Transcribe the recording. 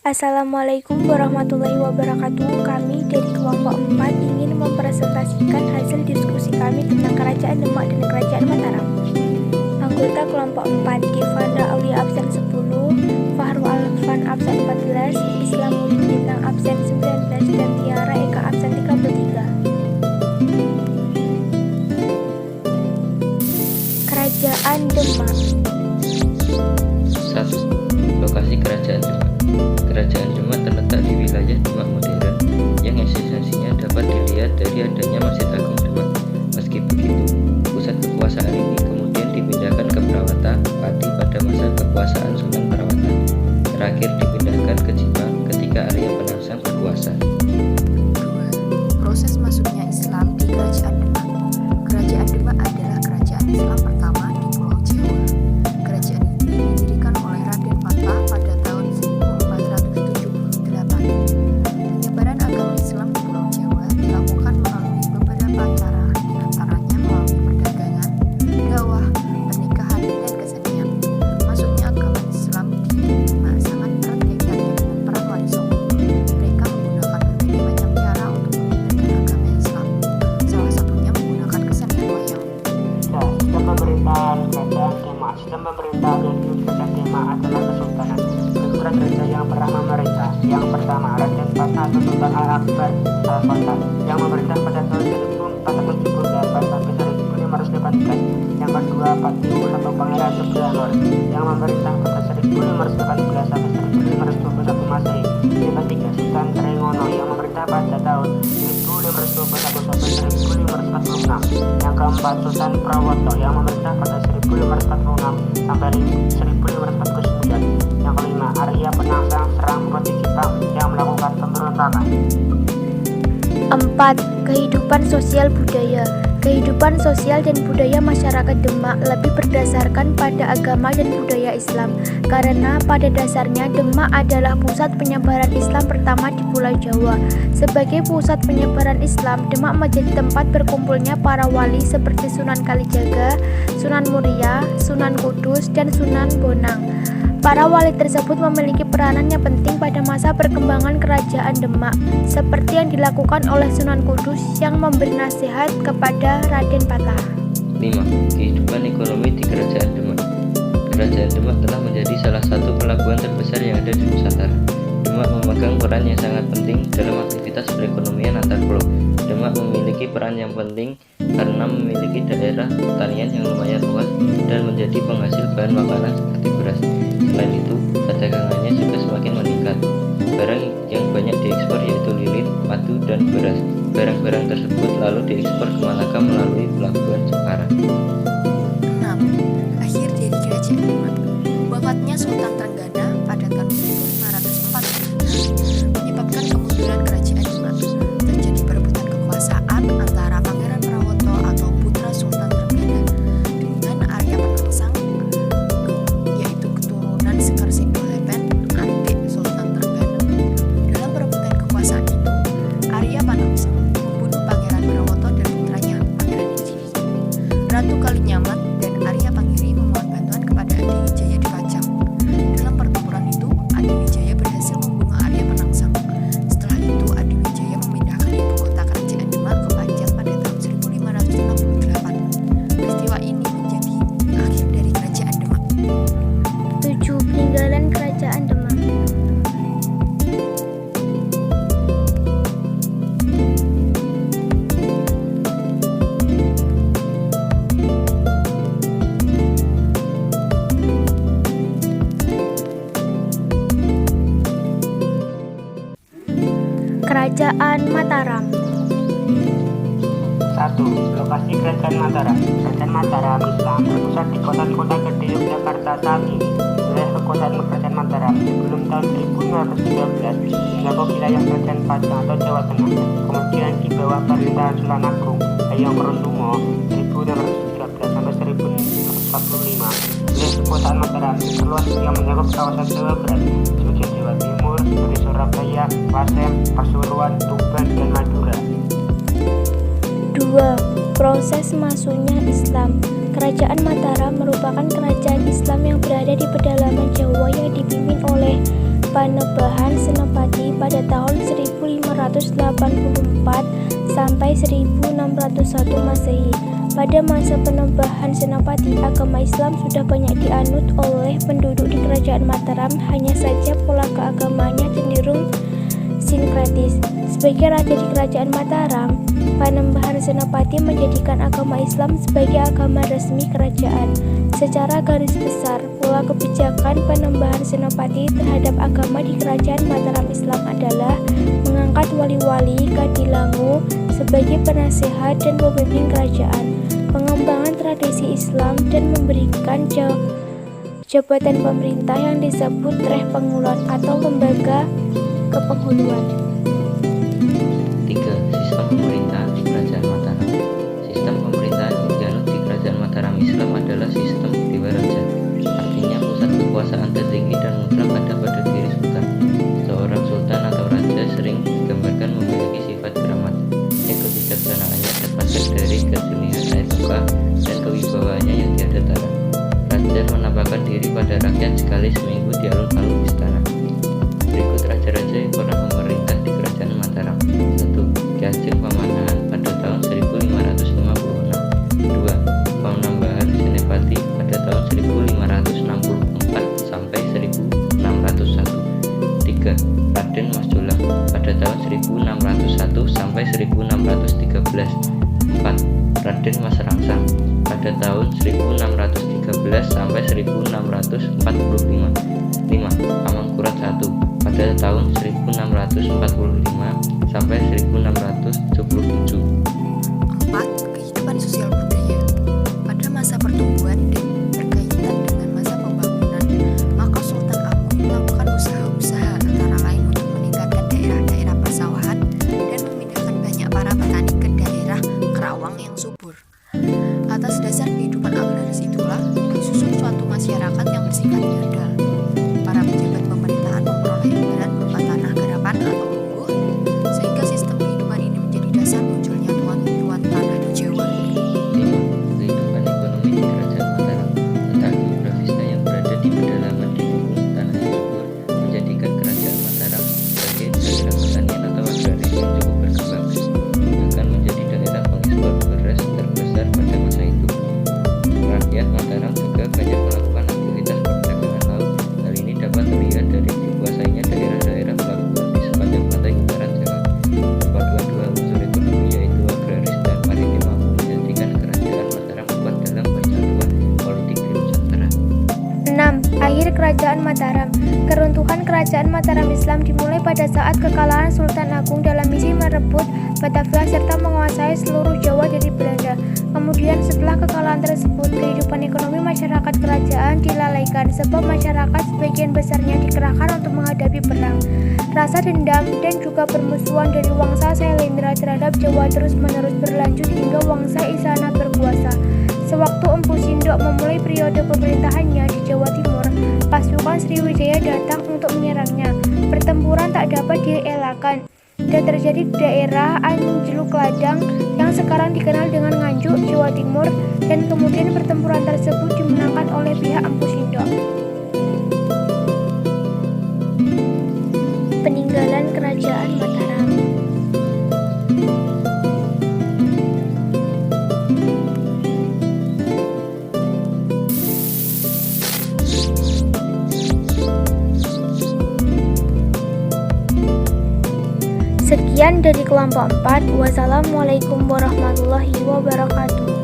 Assalamualaikum warahmatullahi wabarakatuh. Kami dari kelompok 4 ingin mempresentasikan hasil diskusi kami tentang Kerajaan Demak dan Kerajaan Mataram. Anggota kelompok 4, Givandra Aulia absen 10, Fahrul Alfan absen 14, Islam Bintang absen 19, dan Tiara Eka absen 33. Kerajaan Demak. 1. Lokasi Kerajaan Demak. Kerajaan Demak terletak di wilayah Demak modern yang eksistensinya dapat dilihat dari adanya Masjid Agung Demak. Meski begitu, pusat kekuasaan ini kemudian dipindahkan ke Prawata Pati pada masa kekuasaan Sunan Prawata. Terakhir dipindahkan ke Jipang ketika Arya Penangsang berkuasa. 2. Proses masuknya Islam di Kerajaan Demak. Kerajaan Demak adalah kerajaan Islam pertama di Pulau Jawa. Kerajaan ini didirikan oleh Raden Patah pada tahun 1478. Penyebaran agama Islam di Pulau Jawa dilakukan melalui beberapa cara, diantaranya melalui perdagangan, dakwah, pernikahan, dan kesenian. Masuknya agama Islam di Demak sangat erat kaitannya dengan perang Wali Songo. Mereka menggunakan berbagai macam cara untuk menyebarkan agama Islam. Salah satunya menggunakan kesenian wayang. Sistem pemerintahan Kerajaan Demak. Sistem pemerintahan yang di Kerajaan Demak adalah kesultanan. Struktur raja yang pernah memerintah. Yang pertama, Raden Patah atau Sultan Al-Akbar Al-Fatah yang memerintah pada tahun 1478 sampai 1518. Yang kedua, Patius atau Pangeran Subranur yang memerintah pada 1518 sampai 1521 Masehi. Yang ketiga, Sultan Trengono yang memerintah pada tahun 1521 sampai 1546. Yang keempat, Sultan Prawoto yang memerintah pada 1546 sampai 1549. Yang kelima, Arya Penangsang serang Provinsi Jipang yang melakukan pemberontakan. 4. Kehidupan sosial budaya. Kehidupan sosial dan budaya masyarakat Demak lebih berdasarkan pada agama dan budaya Islam, karena pada dasarnya Demak adalah pusat penyebaran Islam pertama di Pulau Jawa. Sebagai pusat penyebaran Islam, Demak menjadi tempat berkumpulnya para wali seperti Sunan Kalijaga, Sunan Muria, Sunan Kudus, dan Sunan Bonang. Para wali tersebut memiliki peranan yang penting pada masa perkembangan Kerajaan Demak, seperti yang dilakukan oleh Sunan Kudus yang memberi nasihat kepada Raden Patah. 5. Kehidupan ekonomi di Kerajaan Demak. Kerajaan Demak telah menjadi salah satu pelabuhan terbesar yang ada di Nusantara. Demak memegang peran yang sangat penting dalam aktivitas perekonomian antar pulau. Demak memiliki peran yang penting karena memiliki daerah pertanian yang lumayan luas dan menjadi penghasil bahan makanan seperti beras. Selain itu, perdagangannya juga semakin meningkat. Barang yang banyak diekspor yaitu lilin, padu, dan beras. Barang-barang tersebut lalu diekspor ke Malaka melalui pelabuhan Jepara. 6. Akhir dari Kerajaan Demak. Wafatnya Sultan Trenggana pada tahun 1546 menyebabkan kemunduran Kerajaan Demak. Terjadi perebutan kekuasaan antara Pangeran Prawoto atau putra Sultan Trenggana dengan Arya Penangsang, yaitu keturunan Sekar Singgolepen, adik Sultan Trenggana. Dalam perebutan kekuasaan itu, Arya Penangsang membunuh Pangeran Prawoto dan putranya, Pangeran Wijaya. Ratu Kalinyamat dan Arya Panggiri memohon bantuan kepada Adi Wijaya di Pajang. Dalam pertempuran itu, Adi Wijaya berhasil membunuh Arya Penangsang. Setelah itu, Adi Wijaya memindahkan ibu kota Kerajaan Demak ke Pajang pada tahun 1568. Peristiwa ini menjadi akhir dari Kerajaan Demak. 7. Peninggalan Kerajaan Demak. Kerajaan Mataram. 1. Lokasi Kerajaan Mataram. Kerajaan Mataram Islam berpusat di kota-kota gede Yogyakarta saat ini. Wilayah kekuasaan Kerajaan Mataram sebelum tahun 1513 mencakup wilayah Kerajaan Pajang atau Jawa Tengah. Kemudian di bawah pemerintahan Sunan Agung Hayam-Kusumo 1613 sampai 1645. Wilayah kekuasaan Mataram seluas yang mencakup kawasan Jawa Barat, sebagian Jawa Timur seperti Surabaya, Klaten, Pasuruan, Tuban, dan Madura. 2. Proses masuknya Islam. Kerajaan Mataram merupakan kerajaan Islam yang berada di pedalaman Jawa yang dipimpin oleh Panembahan Senopati pada tahun 1584 sampai 1601 Masehi. Pada masa penembahan Senopati, agama Islam sudah banyak dianut oleh penduduk di Kerajaan Mataram, hanya saja pola keagamaannya cenderung sinkretis. Sebagai raja di Kerajaan Mataram, Panembahan Senopati menjadikan agama Islam sebagai agama resmi kerajaan. Secara garis besar, pola kebijakan Panembahan Senopati terhadap agama di Kerajaan Mataram Islam adalah mengangkat wali-wali Kadilangu sebagai penasehat dan pemimpin kerajaan, pengembangan tradisi Islam, dan memberikan jabatan pemerintah yang disebut Treh Pengulon atau lembaga kepenghuluan. 3. Sistem pemerintahan di Kerajaan Mataram. Sistem pemerintahan yang dianut di Kerajaan Mataram Islam adalah sistem Dewa Raja. Artinya pusat kekuasaan tertinggi dan mutlak ada pada diri sultan. Seorang sultan atau raja sering digambarkan memiliki sifat keramat, yang kebijaksanaannya terpancar dari kejernihan air muka dan kewibawaannya yang tiada tara. Raja menampakkan diri pada rakyat sekali seminggu di alun-alun istana. Berikut raja-raja yang pernah memerintah di Kerajaan Mataram. 1. Ki Ageng Pamanahan pada tahun 1556. 2. Panembahan Senopati pada tahun 1564 sampai 1601. 3. Raden Mas Jolang pada tahun 1601 sampai 1613. 4. Raden Mas Rangsang pada tahun 1613 sampai 1645. 5. Amangkurat I pada tahun 1645 sampai 1677. 4. Kehidupan sosial budaya. Pada masa pertumbuhan dan berkaitan dengan masa pembangunan, maka Sultan Agung melakukan usaha-usaha antara lain untuk meningkatkan daerah-daerah persawahan dan memindahkan banyak para petani ke daerah Kerawang yang subur. Atas dasar kehidupan agraris itulah disusun suatu masyarakat yang bersifat feodal. Para pejabat pemerintahan memperoleh imbalan berupa tanah garapan atau lungguh, sehingga sistem kehidupan ini menjadi dasar munculnya tuan-tuan tanah di Jawa. 5. Kehidupan ekonomi di Kerajaan Mataram. Letak geografisnya yang berada di pedalaman di gunung tanah yang subur menjadikan Kerajaan Mataram sebagai daerah pertanian atau agraris yang cukup berkembang, bahkan menjadi daerah pengekspor beras terbesar pada masa itu. Rakyat Mataram juga banyak melakukan aktivitas perdagangan laut. Hal ini dapat terlihat dari dikuasainya daerah-daerah pelabuhan di sepanjang pantai utara Jawa. Perpaduan dua unsur ekonomi yaitu agraris dan maritim mampu menjadikan Kerajaan Mataram kuat dalam persatuan politik di Nusantara. 6. Akhir Kerajaan Mataram. Keruntuhan Kerajaan Mataram Islam dimulai pada saat kekalahan Sultan Agung dalam misi merebut Batavia serta menguasai seluruh Jawa dari Belanda. Kemudian setelah kekalahan tersebut, kehidupan ekonomi masyarakat kerajaan dilalaikan sebab masyarakat sebagian besarnya dikerahkan untuk menghadapi perang. Rasa dendam dan juga permusuhan dari Wangsa Sailendra terhadap Jawa terus-menerus berlanjut hingga Wangsa Isana berkuasa. Sewaktu Empu Sindok memulai periode pemerintahannya di Jawa Timur, pasukan Sriwijaya datang untuk menyerangnya. Pertempuran tak dapat dielakkan dan terjadi di daerah Anjluk Ladang yang sekarang dikenal dengan Nganjuk, Jawa Timur, dan kemudian pertempuran tersebut dimenangkan oleh pihak Empu Sindok. Peninggalan Kerajaan Mataram. Sekian dari kelompok 4. Wassalamualaikum warahmatullahi wabarakatuh.